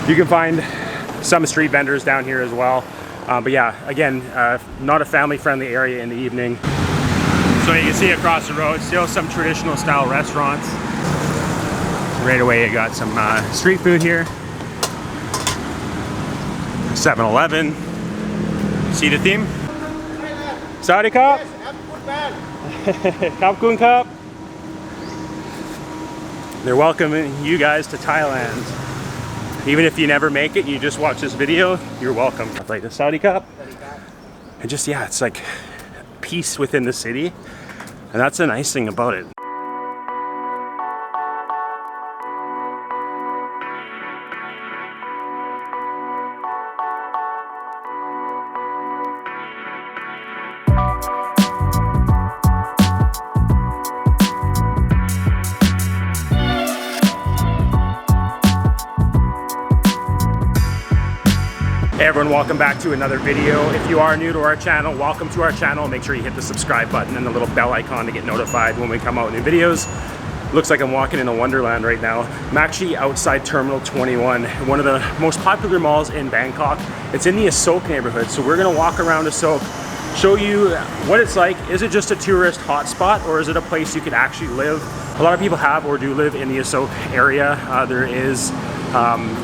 You can find some street vendors down here as well. But yeah, again, not a family-friendly area in the evening. So you can see across the road, still some traditional style restaurants. Right away, you got some street food here. 7-Eleven. See the theme? Saudi Cup? Cup Kun Cup. They're welcoming you guys to Thailand. Even if you never make it, you just watch this video, you're welcome. Like the Saudi Cup. And just, yeah, it's like peace within the city. And that's the nice thing about it. Hey everyone, welcome back to another video. If you are new to our channel, welcome to our channel. Make sure you hit the subscribe button and the little bell icon to get notified when we come out with new videos. Looks like I'm walking in a wonderland right now. I'm actually outside Terminal 21, one of the most popular malls in Bangkok. It's in the Asoke neighborhood, so we're gonna walk around Asoke, show you what it's like. Is it just a tourist hotspot, or is it a place you could actually live? A lot of people have or do live in the Asoke area. There is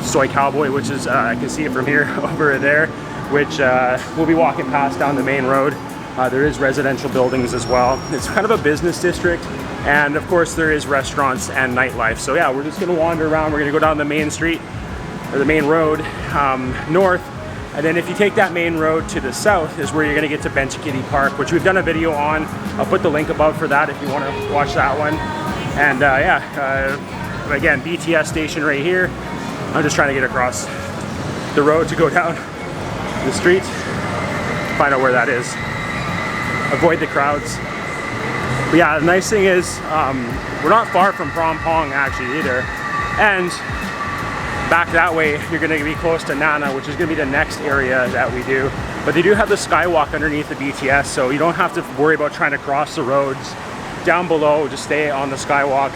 Soy Cowboy, which is, I can see it from here over there, which we'll be walking past down the main road. There is residential buildings as well. It's kind of a business district, and of course there is restaurants and nightlife. So yeah, we're just gonna wander around. We're gonna go down the main street, or the main road, north, and then if you take that main road to the south is where you're gonna get to Benchikiti Park, which we've done a video on. I'll put the link above for that if you wanna watch that one. And again, BTS station right here. I'm just trying to get across the road to go down the street, find out where that is. Avoid the crowds. But yeah, the nice thing is we're not far from Phrom Phong actually either. And back that way, you're gonna be close to Nana, which is gonna be the next area that we do. But they do have the skywalk underneath the BTS, so you don't have to worry about trying to cross the roads. Down below, just stay on the skywalk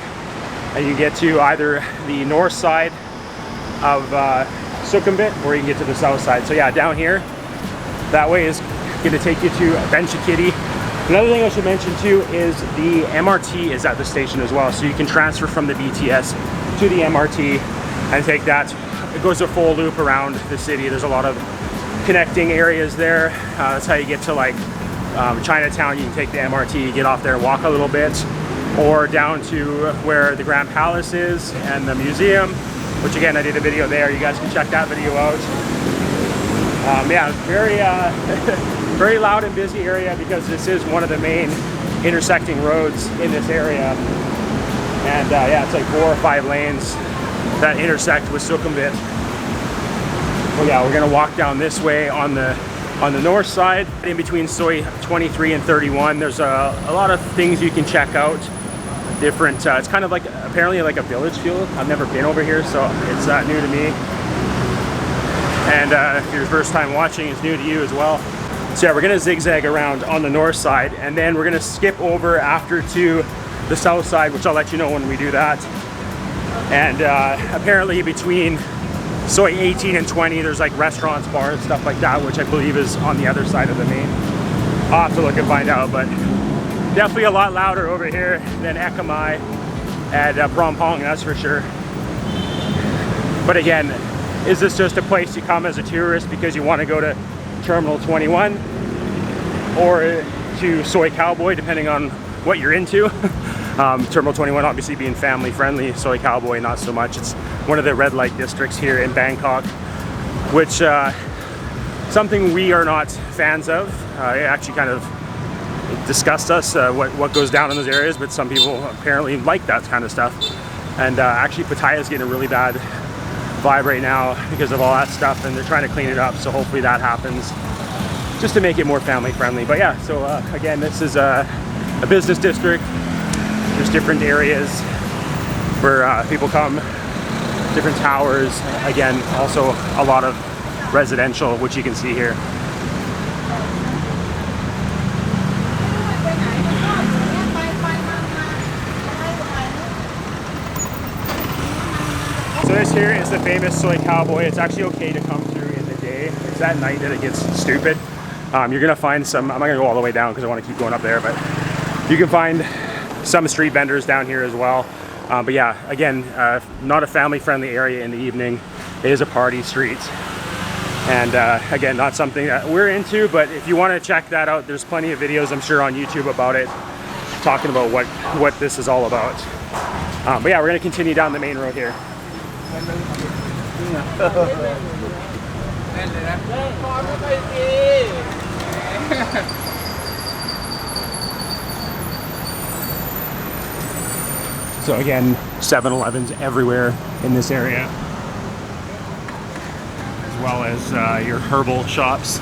and you get to either the north side of Sukhumvit, or you can get to the south side. So yeah, down here, that way is going to take you to Benchikiti. Another thing I should mention too is the MRT is at the station as well, so you can transfer from the BTS to the MRT and take that. It goes a full loop around the city. There's a lot of connecting areas there. That's how you get to like Chinatown. You can take the MRT, get off there and walk a little bit, or down to where the Grand Palace is and the museum, which again, I did a video there. You guys can check that video out. Yeah, very, very loud and busy area because this is one of the main intersecting roads in this area. And yeah, it's like 4 or 5 lanes that intersect with Sukhumvit. Well, yeah, we're gonna walk down this way on the north side. In between Soi 23 and 31, there's a lot of things you can check out. Different, it's kind of like, apparently like a village feel. I've never been over here, so it's new to me. And if your first time watching, it's new to you as well. So yeah, we're gonna zigzag around on the north side, and then we're gonna skip over after to the south side, which I'll let you know when we do that. And apparently between Soi 18 and 20, there's like restaurants, bars, stuff like that, which I believe is on the other side of the main. I'll have to look and find out, but definitely a lot louder over here than Ekamai and Phrom Phong, that's for sure. But again, is this just a place you come as a tourist because you want to go to Terminal 21 or to Soy Cowboy, depending on what you're into? Terminal 21 obviously being family friendly, Soy Cowboy not so much. It's one of the red light districts here in Bangkok, which something we are not fans of. It actually kind of discussed us what goes down in those areas, but some people apparently like that kind of stuff. And actually Pattaya is getting a really bad vibe right now because of all that stuff, and they're trying to clean it up, so hopefully that happens just to make it more family friendly. But yeah, so again, this is a business district. There's different areas where people come, different towers. Again, also a lot of residential, which you can see here. So this here is the famous Soy Cowboy. It's actually okay to come through in the day. It's at night that it gets stupid. You're gonna find some, I'm not gonna go all the way down because I want to keep going up there, but you can find some street vendors down here as well. But yeah, again, not a family-friendly area in the evening. It is a party street. And again, not something that we're into, but if you want to check that out, there's plenty of videos, I'm sure, on YouTube about it, talking about what this is all about. But yeah, we're gonna continue down the main road here. So again, 7-Elevens everywhere in this area, as well as your herbal shops.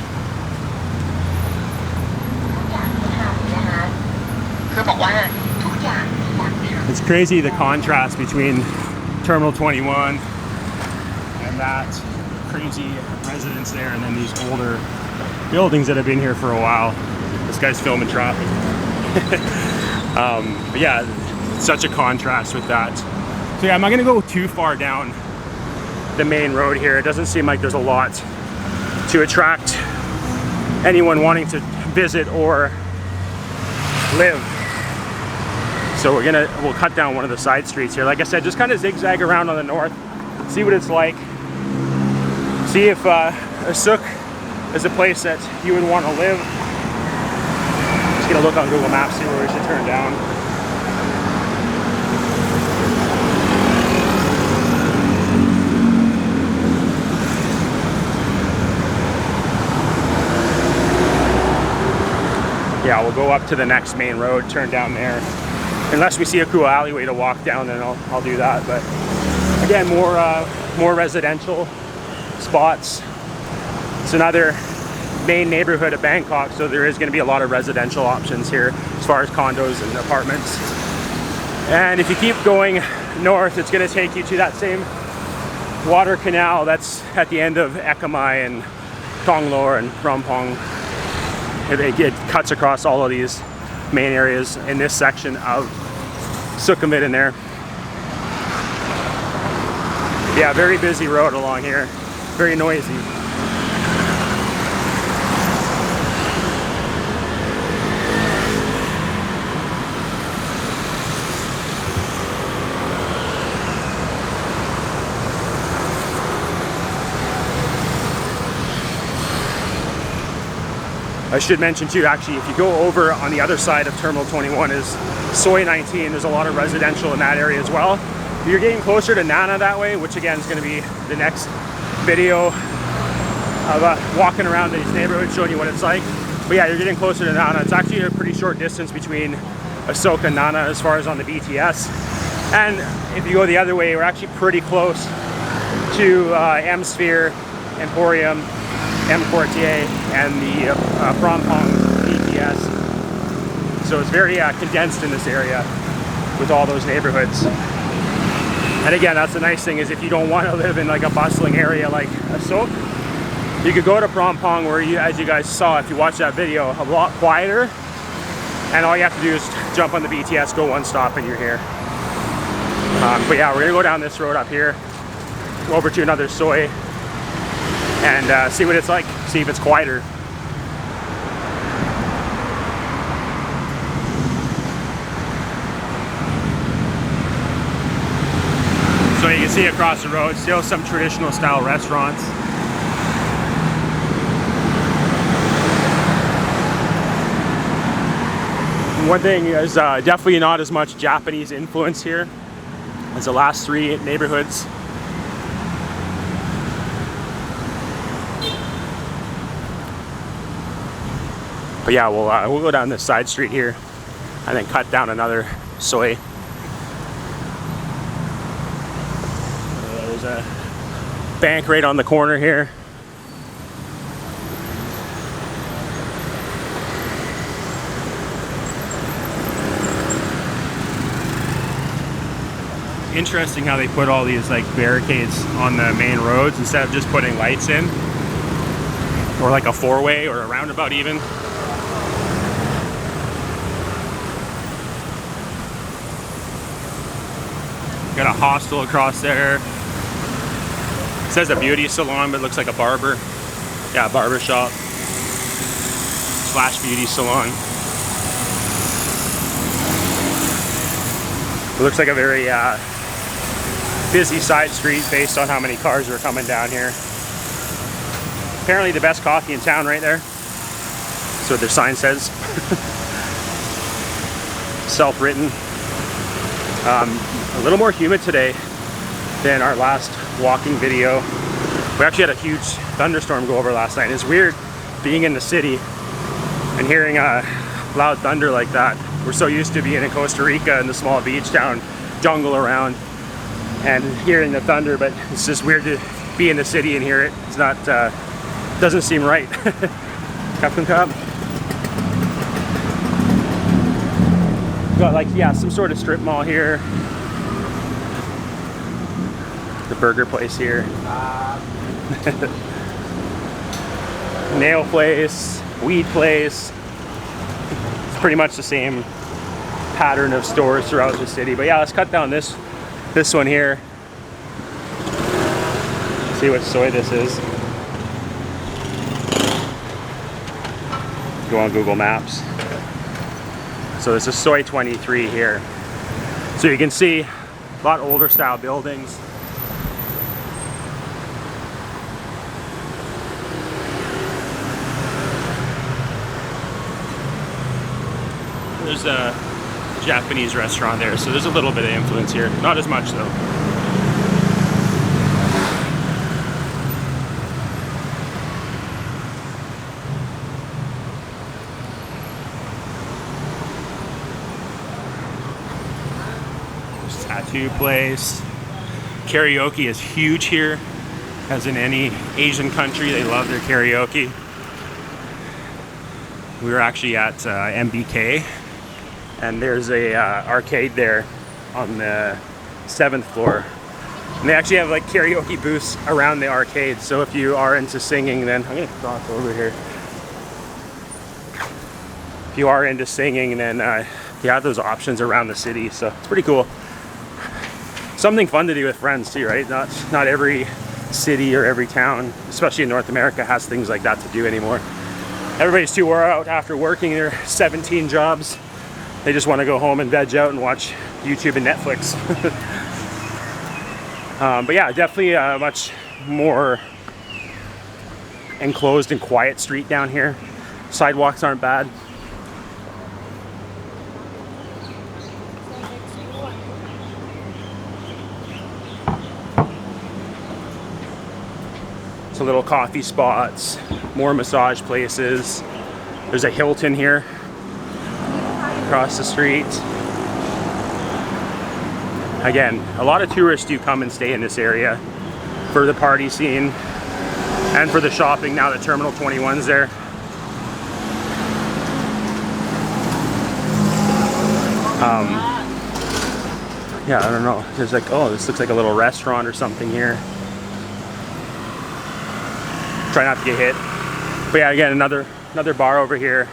It's crazy the contrast between Terminal 21 and that crazy residence there, and then these older buildings that have been here for a while. This guy's filming traffic. But yeah, such a contrast with that. So yeah, I'm not gonna go too far down the main road here. It doesn't seem like there's a lot to attract anyone wanting to visit or live. So we'll cut down one of the side streets here. Like I said, just kind of zigzag around on the north, see what it's like. See if Asok is a place that you would want to live. Just gonna look on Google Maps, see where we should turn down. Yeah, we'll go up to the next main road, turn down there. Unless we see a cool alleyway to walk down, then I'll do that. But again, more residential spots. It's another main neighborhood of Bangkok, so there is going to be a lot of residential options here as far as condos and apartments. And if you keep going north, it's going to take you to that same water canal that's at the end of Ekamai and Tonglor and Rampong. It cuts across all of these main areas in this section of Sukhumvit in there. Yeah, very busy road along here, very noisy. I should mention too, actually, if you go over on the other side of Terminal 21 is Soi 19. There's a lot of residential in that area as well. You're getting closer to Nana that way, which again is going to be the next video of walking around these neighborhoods, showing you what it's like. But yeah, you're getting closer to Nana. It's actually a pretty short distance between Asoke and Nana as far as on the BTS. And if you go the other way, we're actually pretty close to M-Sphere, Emporium, M-Quartier, and the Prampong BTS. So it's very condensed in this area with all those neighborhoods. And again, that's the nice thing, is if you don't want to live in like a bustling area like Asok, you could go to Prampong, where you, as you guys saw if you watched that video, a lot quieter, and all you have to do is jump on the BTS, go one stop, and you're here. But yeah, we're gonna go down this road up here, go over to another Soi, and see what it's like, see if it's quieter. So you can see across the road, still some traditional style restaurants. One thing is definitely not as much Japanese influence here as the last three neighborhoods. But yeah, we'll go down this side street here and then cut down another Soi. There's a bank right on the corner here. Interesting how they put all these like barricades on the main roads instead of just putting lights in, or like a four-way or a roundabout even. Got a hostel across there. It says a beauty salon, but it looks like a barber. Yeah, barber shop / beauty salon. It looks like a very busy side street based on how many cars are coming down here. Apparently the best coffee in town right there. That's what their sign says. Self-written. A little more humid today than our last walking video. We actually had a huge thunderstorm go over last night. It's weird being in the city and hearing loud thunder like that. We're so used to being in Costa Rica in the small beach town, jungle around, and hearing the thunder, but it's just weird to be in the city and hear it. It's not, doesn't seem right. Captain Cobb. Got like, yeah, some sort of strip mall here. The burger place here. Nail place, weed place. It's pretty much the same pattern of stores throughout the city. But yeah, let's cut down this one here. See what soy this is. Go on Google Maps. So this is soy 23 here. So you can see a lot older style buildings. There's a Japanese restaurant there, so there's a little bit of influence here. Not as much though. There's a tattoo place. Karaoke is huge here, as in any Asian country. They love their karaoke. We were actually at MBK. And there's a arcade there on the 7th floor. And they actually have like karaoke booths around the arcade. So if you are into singing, then I'm gonna cross over here. If you are into singing, then you have those options around the city. So it's pretty cool. Something fun to do with friends too, right? Not every city or every town, especially in North America, has things like that to do anymore. Everybody's too wore out after working their 17 jobs. They just want to go home and veg out and watch YouTube and Netflix. But yeah, definitely a much more enclosed and quiet street down here. Sidewalks aren't bad. So little coffee spots, more massage places. There's a Hilton here across the street. Again, a lot of tourists do come and stay in this area for the party scene and for the shopping now that Terminal 21's there. Yeah, I don't know. There's like, oh, this looks like a little restaurant or something here. Try not to get hit. But yeah, again, another bar over here.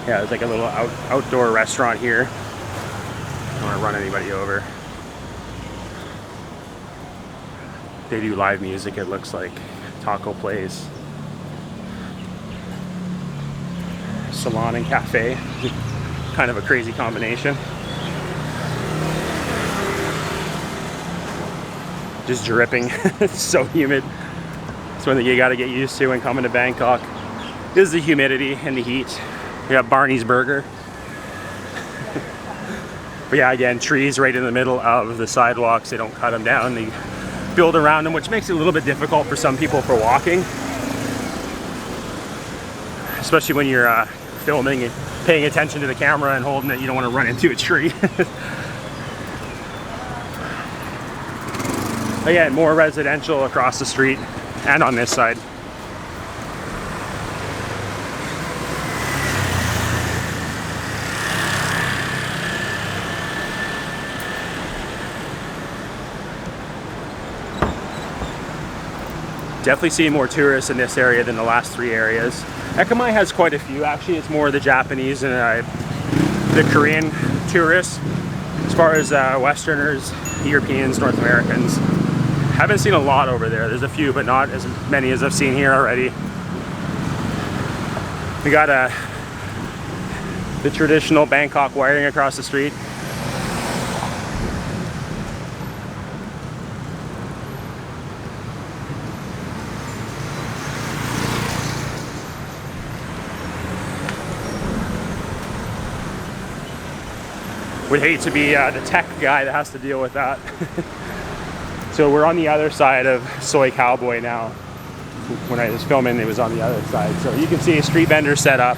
Yeah, there's like a little outdoor restaurant here. I don't want to run anybody over. They do live music, it looks like. Taco place. Salon and cafe. Kind of a crazy combination. Just dripping. It's so humid. It's one that you got to get used to when coming to Bangkok. Is the humidity and the heat. We got Barney's Burger. But yeah, again, trees right in the middle of the sidewalks. They don't cut them down. They build around them, which makes it a little bit difficult for some people for walking. Especially when you're filming and paying attention to the camera and holding it. You don't want to run into a tree. Again, more residential across the street and on this side. Definitely seeing more tourists in this area than the last three areas. Ekamai has quite a few. Actually, it's more the Japanese and the Korean tourists. As far as Westerners, Europeans, North Americans, haven't seen a lot over there. There's a few, but not as many as I've seen here already. We got the traditional Bangkok wiring across the street. Would hate to be the tech guy that has to deal with that. So we're on the other side of Soy Cowboy now. When I was filming, it was on the other side. So you can see a street vendor set up.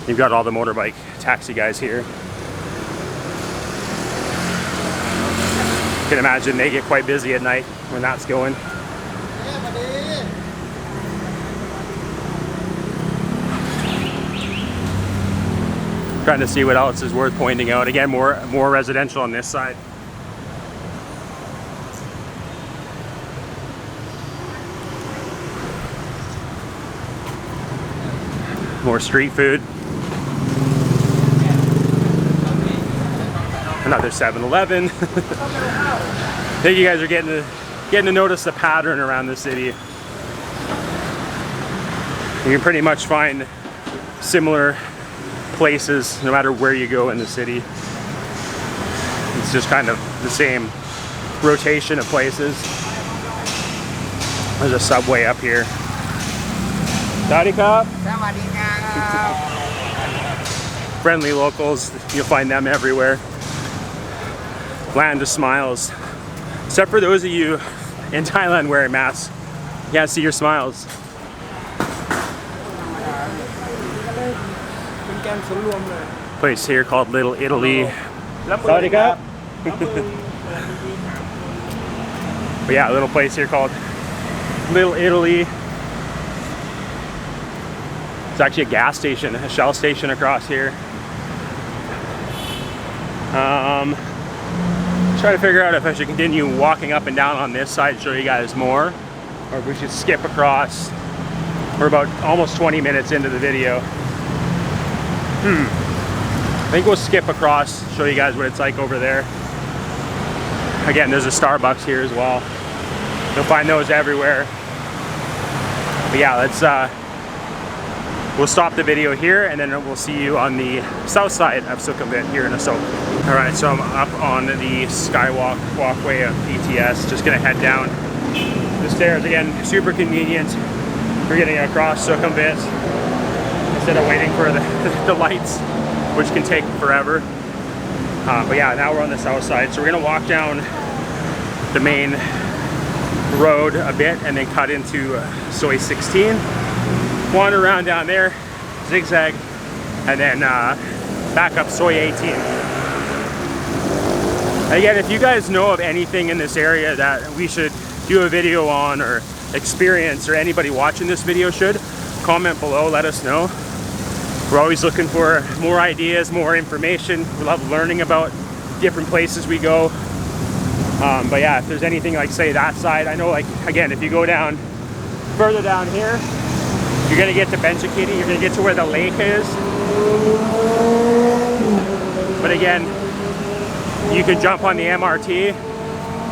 You've got all the motorbike taxi guys here. You can imagine they get quite busy at night when that's going. Trying to see what else is worth pointing out. Again, more residential on this side. More street food. Another 7-Eleven. I think you guys are getting to notice the pattern around the city. You can pretty much find similar places no matter where you go in the city. It's just kind of the same rotation of places. There's a subway up here. Nautical. Friendly locals, you'll find them everywhere. Land of smiles. Except for those of you in Thailand wearing masks. You can't see your smiles. Place here called Little Italy. But yeah, a little place here called Little Italy. It's actually a gas station, a Shell station across here. Trying to figure out if I should continue walking up and down on this side, show you guys more, or if we should skip across. We're about almost 20 minutes into the video. I think we'll skip across, show you guys what it's like over there. Again, there's a Starbucks here as well. You'll find those everywhere. But yeah, we'll stop the video here and then we'll see you on the south side of Sukhumvit here in Asoke. Alright, so I'm up on the skywalk walkway of PTS. Just gonna head down the stairs. Again, super convenient for getting across Sukhumvit instead of waiting for the lights, which can take forever. But yeah, now we're on the south side. So we're gonna walk down the main road a bit and then cut into Soy 16. Wander around down there, zigzag, and then back up Soy 18. Again, if you guys know of anything in this area that we should do a video on or experience, or anybody watching this video should, comment below, let us know. We're always looking for more ideas, more information. We love learning about different places we go. But yeah, if there's anything like, say, that side, I know, like, again, if you go down further down here, you're gonna get to Benchakitty, you're gonna get to where the lake is. But again, you can jump on the MRT,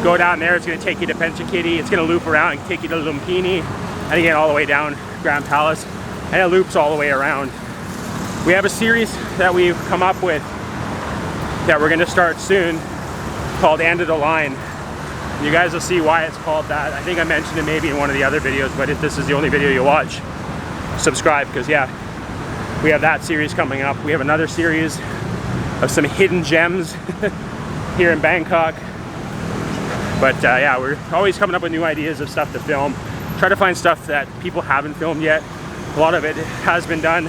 go down there, it's gonna take you to Benchakitty, it's gonna loop around and take you to Lumpini, and again, all the way down Grand Palace, and it loops all the way around. We have a series that we've come up with that we're gonna start soon called End of the Line. You guys will see why it's called that. I think I mentioned it maybe in one of the other videos, but if this is the only video you watch, subscribe, because yeah, we have that series coming up. We have another series of some hidden gems here in Bangkok. But yeah, we're always coming up with new ideas of stuff to film. Try to find stuff that people haven't filmed yet. A lot of it has been done,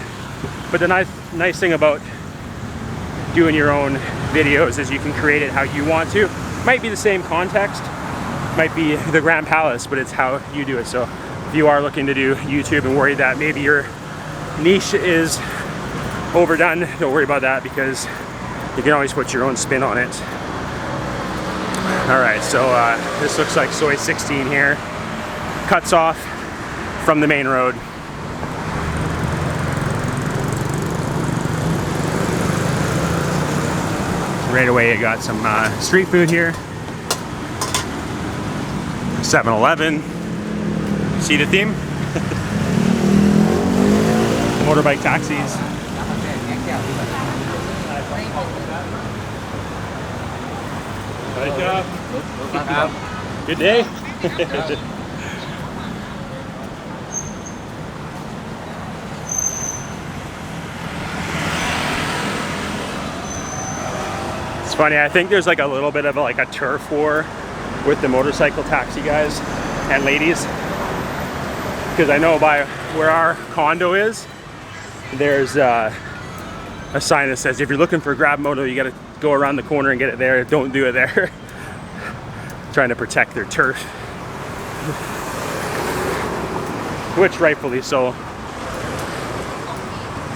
but the nice thing about doing your own videos is you can create it how you want to. Might be the same context, might be the Grand Palace, but it's how you do it. So if you are looking to do YouTube and worried that maybe your niche is overdone, don't worry about that, because you can always put your own spin on it. Alright, so this looks like Soy 16 here. Cuts off from the main road. Right away, you got some street food here. 7-Eleven. See the theme? Motorbike taxis. Good day. It's funny, I think there's like a little bit of a turf war with the motorcycle taxi guys and ladies, because I know by where our condo is, there's a sign that says if you're looking for a grab moto, you gotta go around the corner and get it there. Don't do it there. Trying to protect their turf, which rightfully so.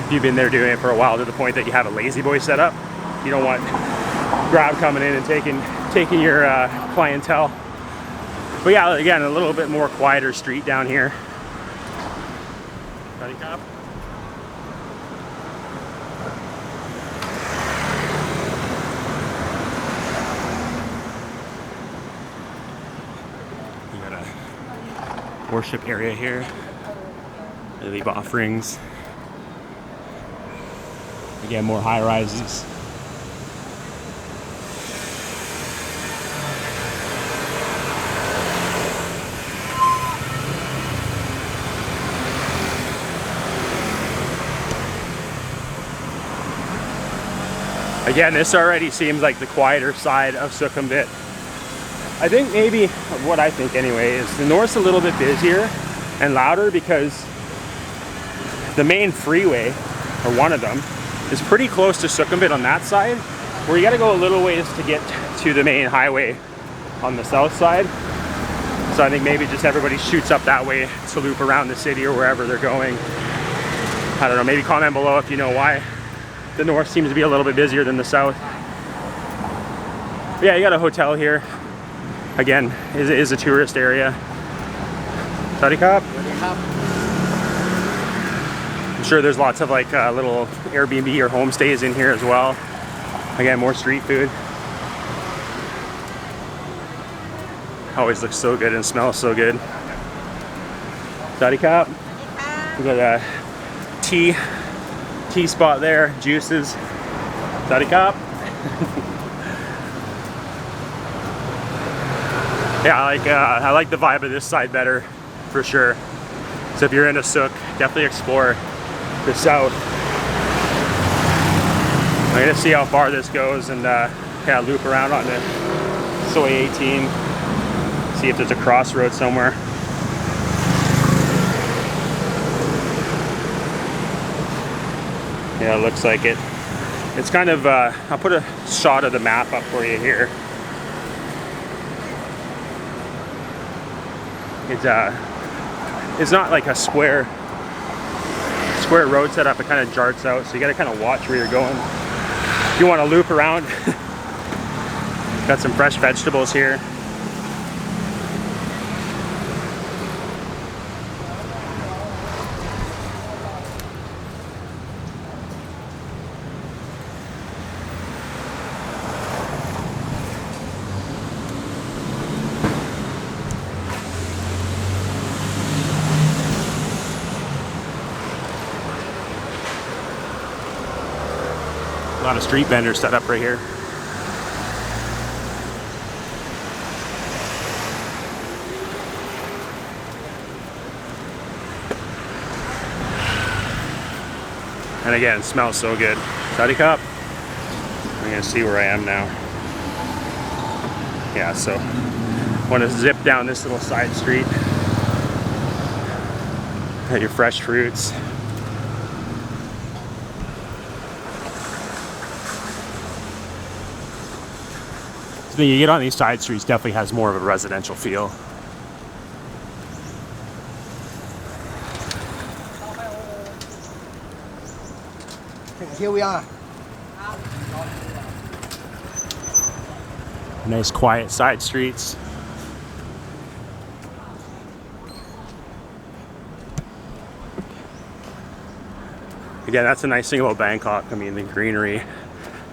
If you've been there doing it for a while to the point that you have a lazy boy set up, you don't want grab coming in and taking your clientele. But yeah, again, a little bit more quieter street down here. Buddy cop. You got a worship area here. They leave offerings. Again, more high rises. Again, this already seems like the quieter side of Sukhumvit. I think maybe, what I think anyway, is the north's a little bit busier and louder because the main freeway, or one of them, is pretty close to Sukhumvit on that side, where you gotta go a little ways to get to the main highway on the south side. So I think maybe just everybody shoots up that way to loop around the city or wherever they're going. I don't know, maybe comment below if you know why the north seems to be a little bit busier than the south. But yeah, you got a hotel here. Again, is a tourist area. Howdy cop. I'm sure there's lots of like little Airbnb or homestays in here as well. Again, more street food. Always looks so good and smells so good. Howdy cop. We got a tea spot there, juices. Howdy cop. Yeah, I like the vibe of this side better, for sure. So if you're in Asok, definitely explore the south. I'm gonna see how far this goes and yeah, loop around on the Soy 18. See if there's a crossroad somewhere. Yeah, it looks like it. It's kind of, I'll put a shot of the map up for you here. It's not like a square road setup. It kind of jarts out, so you got to kind of watch where you're going. If you want to loop around, got some fresh vegetables here. A lot of street vendors set up right here. And again, it smells so good. Howdy cop. I'm gonna see where I am now. Yeah, so I want to zip down this little side street. Got your fresh fruits. So you get on these side streets, definitely has more of a residential feel. Here we are. Nice quiet side streets. Again, that's a nice thing about Bangkok. I mean, the greenery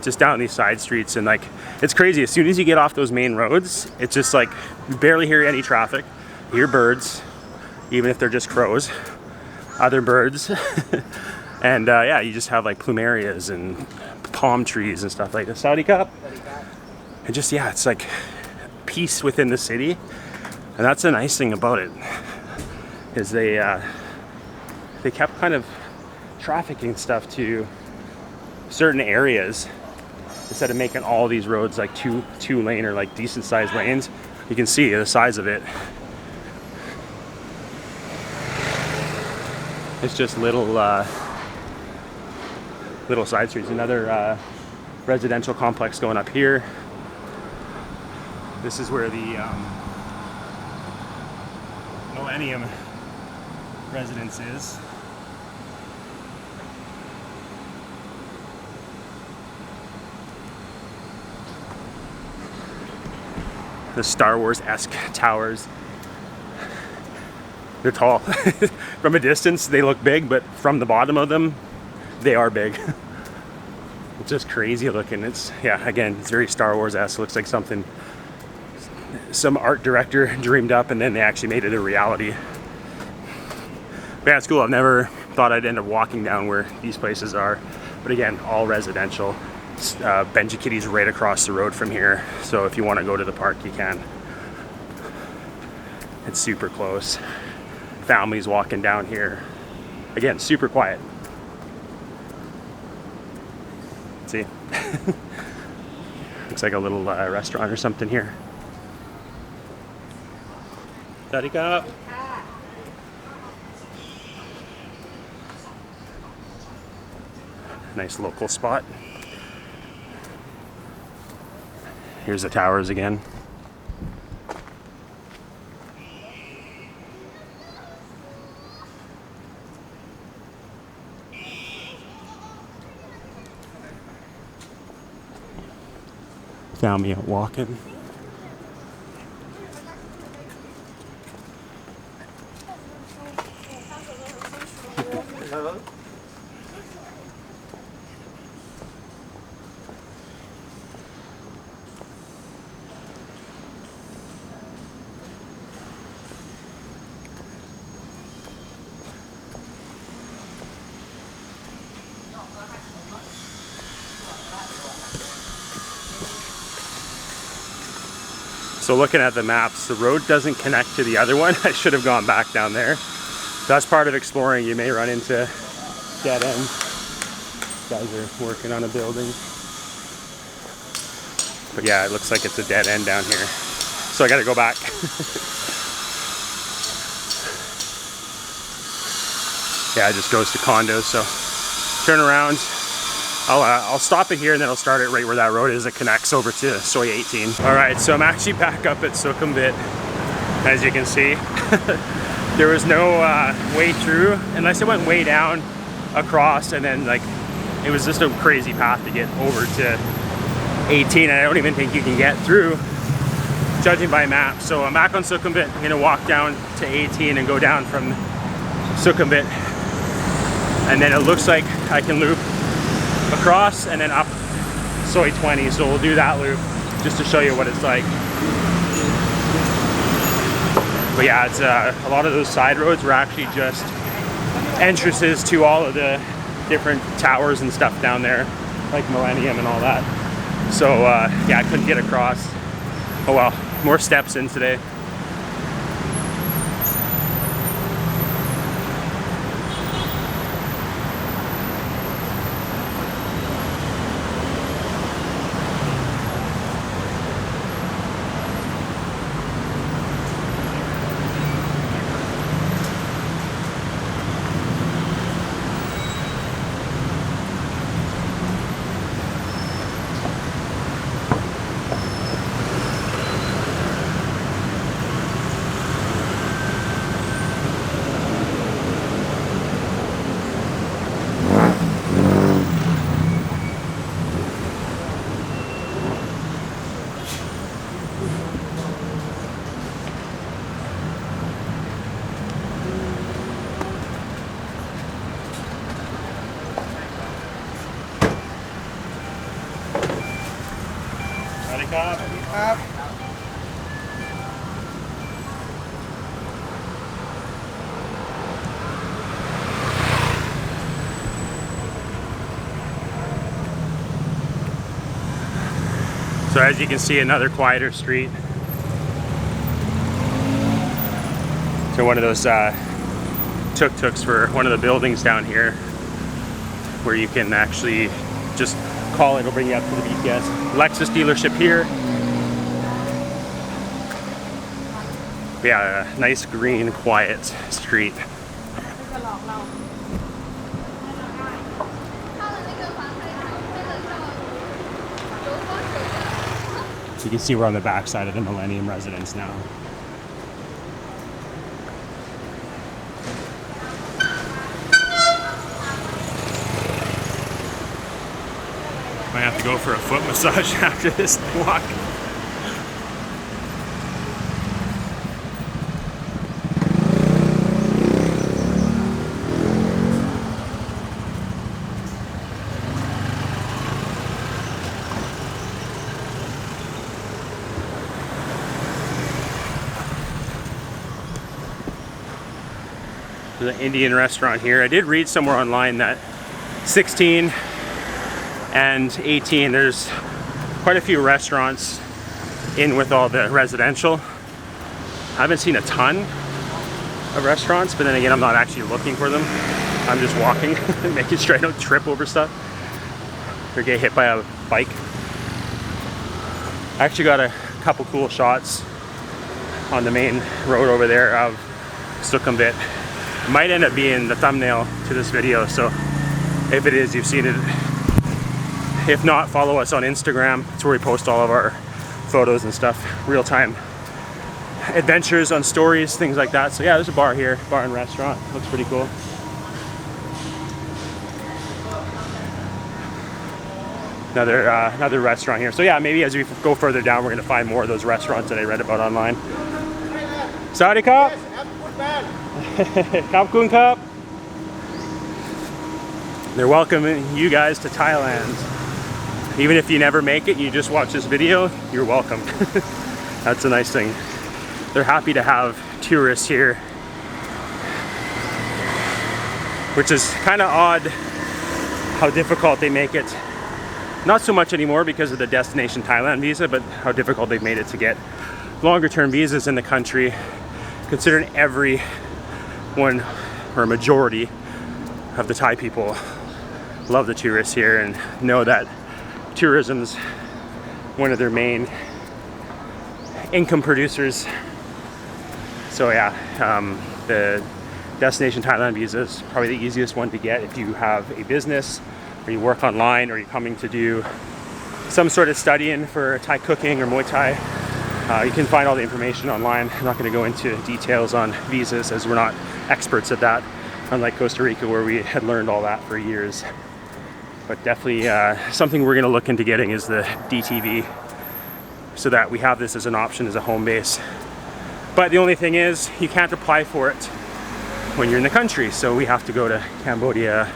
just down these side streets, and like it's crazy. As soon as you get off those main roads, it's just like you barely hear any traffic. You hear birds, even if they're just crows, other birds. And yeah, you just have like plumerias and palm trees and stuff like the Saudi Cup. And just, yeah, it's like peace within the city. And that's the nice thing about it, is they kept kind of trafficking stuff to certain areas instead of making all these roads like two lane or like decent sized lanes. You can see the size of it. It's just little side streets. Another residential complex going up here. This is where the Millennium residence is. The Star Wars-esque towers. They're tall. From a distance, they look big, but from the bottom of them, they are big. It's just crazy looking. It's, yeah, again, it's very Star Wars-esque. Looks like something some art director dreamed up and then they actually made it a reality. But yeah, it's cool. I've never thought I'd end up walking down where these places are. But again, all residential. Benji Kitty's right across the road from here. So if you want to go to the park, you can. It's super close. Families walking down here. Again, super quiet. See? Looks like a little restaurant or something here. Sawadee-ka. Nice local spot. Here's the towers again. Found me out walking. So looking at the maps, the road doesn't connect to the other one. I should have gone back down there. That's part of exploring. You may run into dead ends. Guys are working on a building. But yeah, it looks like it's a dead end down here. So I gotta go back. Yeah, it just goes to condos, so turn around. I'll stop it here and then I'll start it right where that road is that connects over to Soy 18. All right, so I'm actually back up at Sukhumvit, as you can see. There was no way through unless it went way down across, and then like it was just a crazy path to get over to 18, and I don't even think you can get through judging by maps. So I'm back on Sukhumvit. I'm gonna walk down to 18 and go down from Sukhumvit, and then it looks like I can loop across and then up Soy 20, so we'll do that loop just to show you what it's like. But yeah, it's a lot of those side roads were actually just entrances to all of the different towers and stuff down there, like Millennium and all that. So yeah, I couldn't get across. Oh well, more steps in today. Cup. Up. So as you can see, another quieter street. So one of those tuk-tuks for one of the buildings down here, where you can actually just call it, it'll bring you up to the BTS. Lexus dealership here. Yeah, a nice green, quiet street. You can see we're on the backside of the Millennium Residence now. Might have to go for a foot massage after this walk. The Indian restaurant here. I did read somewhere online that 16 and 18, there's quite a few restaurants in with all the residential. I haven't seen a ton of restaurants, but then again, I'm not actually looking for them. I'm just walking, making sure I don't trip over stuff or get hit by a bike. I actually got a couple cool shots on the main road over there of Sukhumvit. Might end up being the thumbnail to this video, so if it is, you've seen it. If not, follow us on Instagram. It's where we post all of our photos and stuff, real-time adventures on stories, things like that. So yeah, there's a bar here, bar and restaurant. Looks pretty cool. Another restaurant here. So yeah, maybe as we go further down, we're gonna find more of those restaurants that I read about online. Saudi Cup. Cup Kun Cup. They're welcoming you guys to Thailand. Even if you never make it, you just watch this video, you're welcome. That's a nice thing. They're happy to have tourists here, which is kind of odd how difficult they make it. Not so much anymore because of the Destination Thailand visa, but how difficult they've made it to get longer term visas in the country, considering everyone or a majority of the Thai people love the tourists here and know that tourism's one of their main income producers. So yeah, the Destination Thailand visa is probably the easiest one to get if you have a business or you work online or you're coming to do some sort of studying for Thai cooking or Muay Thai. You can find all the information online. I'm not going to go into details on visas as we're not experts at that, unlike Costa Rica where we had learned all that for years. But definitely something we're going to look into getting is the DTV, so that we have this as an option as a home base. But the only thing is, you can't apply for it when you're in the country, so we have to go to Cambodia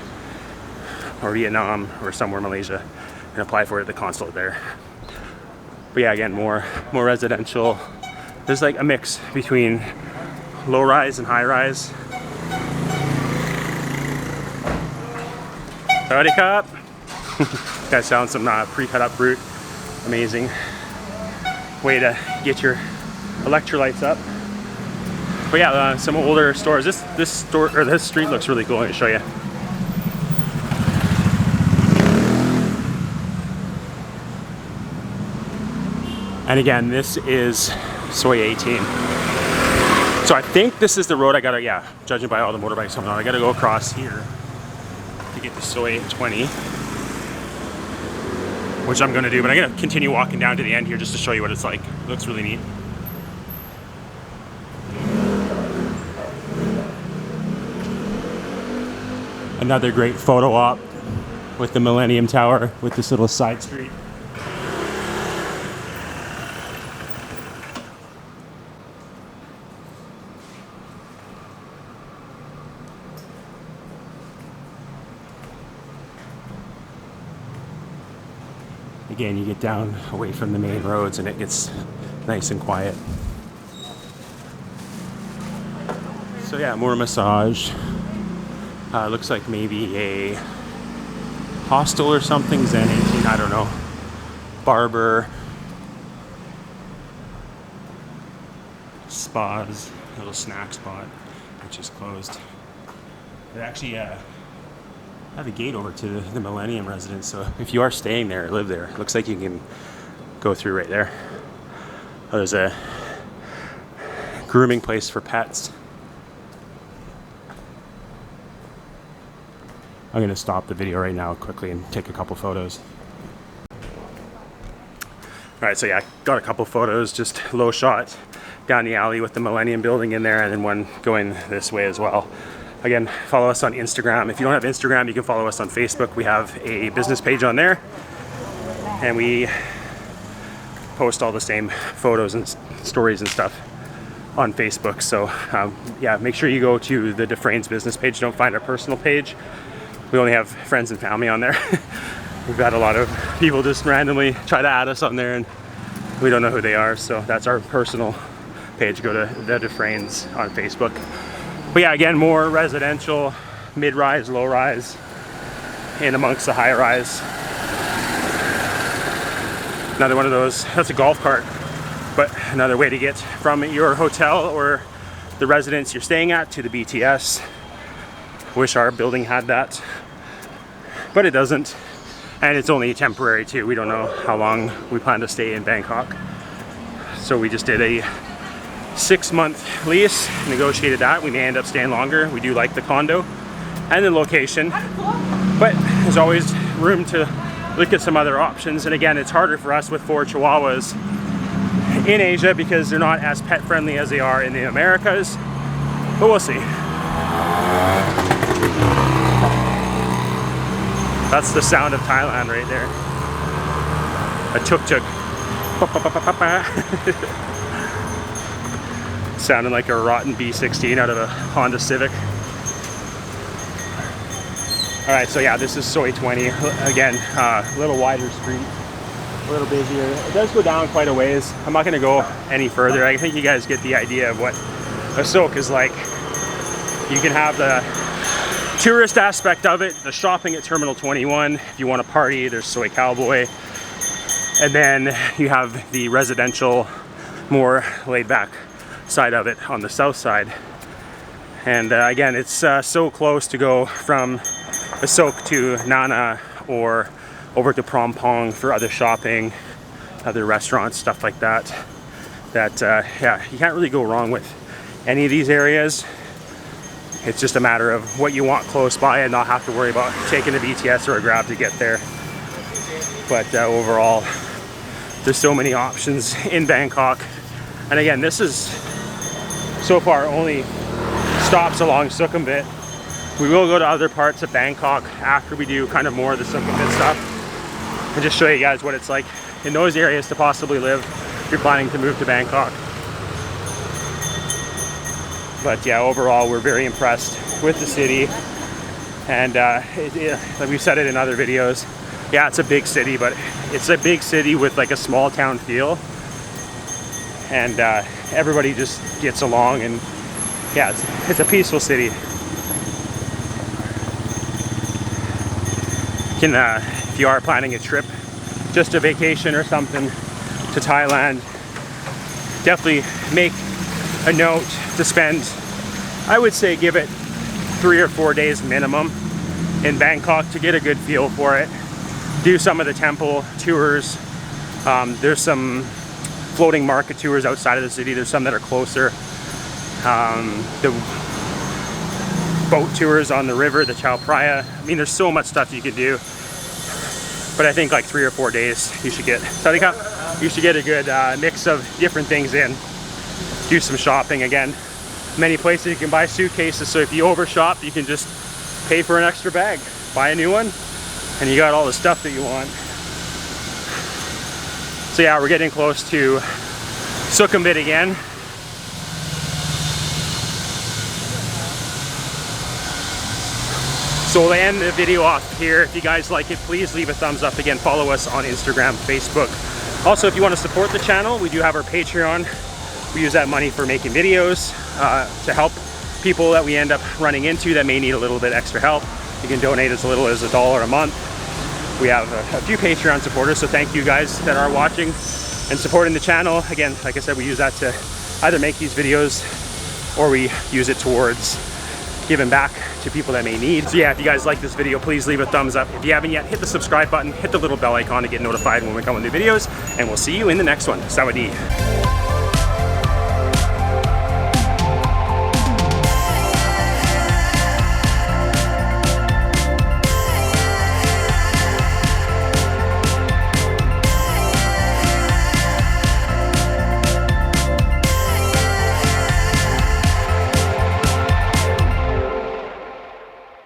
or Vietnam or somewhere in Malaysia and apply for it at the consulate there. But yeah, again, more residential. There's like a mix between low rise and high rise. Howdy Cup. Guys found some pre-cut up fruit. Amazing way to get your electrolytes up. But yeah, some older stores. This street looks really cool. Let me show you. And again, this is Soi 18. So I think this is the road I gotta, yeah, judging by all the motorbikes coming on, I gotta go across here to get to Soi 20, which I'm gonna do, but I'm gonna continue walking down to the end here just to show you what it's like. It looks really neat. Another great photo op with the Millennium Tower with this little side street. Again, you get down away from the main roads and it gets nice and quiet. So yeah, more massage. Looks like maybe a hostel or something, Zen 18, I don't know. Barber. Spas, a little snack spot, which is closed. They actually have a gate over to the Millennium residence, so if you are staying there or live there, it looks like you can go through right there. Oh, there's a grooming place for pets. I'm going to stop the video right now quickly and take a couple photos. Alright, so yeah, got a couple photos, just low shot down the alley with the Millennium building in there, and then one going this way as well. Again, follow us on Instagram. If you don't have Instagram, you can follow us on Facebook. We have a business page on there, and we post all the same photos and stories and stuff on Facebook. So yeah, make sure you go to the Dufresne's business page. Don't find our personal page. We only have friends and family on there. We've got a lot of people just randomly try to add us on there and we don't know who they are, so that's our personal page. Go to the Dufresne's on Facebook. But yeah, again, more residential, mid-rise, low-rise, in amongst the high-rise. Another one of those, that's a golf cart, but another way to get from your hotel or the residence you're staying at to the BTS. Wish our building had that, but it doesn't. And it's only temporary too. We don't know how long we plan to stay in Bangkok. So we just did a 6-month lease, negotiated that. We may end up staying longer. We do like the condo and the location, but there's always room to look at some other options. And again, it's harder for us with 4 Chihuahuas in Asia because they're not as pet friendly as they are in the Americas, but we'll see. That's the sound of Thailand right there. A tuk-tuk. Sounding like a rotten B16 out of a Honda Civic. Alright, so yeah, this is Soi 20. Again, a little wider street, a little busier. It does go down quite a ways. I'm not going to go any further. I think you guys get the idea of what Asoke is like. You can have the tourist aspect of it, the shopping at Terminal 21. If you want to party, there's Soi Cowboy. And then you have the residential, more laid back side of it on the south side. And again, it's so close to go from Asok to Nana or over to Prom Pong for other shopping, other restaurants, stuff like that. Yeah, you can't really go wrong with any of these areas. It's just a matter of what you want close by and not have to worry about taking a BTS or a Grab to get there. But overall, there's so many options in Bangkok. And again, this is so far only stops along Sukhumvit. We will go to other parts of Bangkok after we do kind of more of the Sukhumvit stuff and just show you guys what it's like in those areas to possibly live if you're planning to move to Bangkok. But yeah, overall, we're very impressed with the city. And like we've said it in other videos, yeah, it's a big city, but it's a big city with like a small town feel. And everybody just gets along, and yeah, it's a peaceful city. If you are planning a trip, just a vacation or something to Thailand, definitely make a note to spend, I would say give it 3 or 4 days minimum in Bangkok to get a good feel for it. Do some of the temple tours. There's some floating market tours outside of the city. There's some that are closer. The boat tours on the river, the Chao Phraya. I mean, there's so much stuff you could do. But I think like 3 or 4 days you should get. Sarika, you should get a good mix of different things in. Do some shopping again. Many places you can buy suitcases, so if you overshop, you can just pay for an extra bag, buy a new one, and you got all the stuff that you want. So yeah, we're getting close to Sukhumvit again. So we'll end the video off here. If you guys like it, please leave a thumbs up. Again, follow us on Instagram, Facebook. Also, if you want to support the channel, we do have our Patreon. We use that money for making videos to help people that we end up running into that may need a little bit extra help. You can donate as little as $1 a month. We have a few Patreon supporters, so thank you guys that are watching and supporting the channel. Again, like I said, we use that to either make these videos or we use it towards giving back to people that may need. So yeah, if you guys like this video, please leave a thumbs up. If you haven't yet, hit the subscribe button, hit the little bell icon to get notified when we come with new videos, and we'll see you in the next one. Sawadee.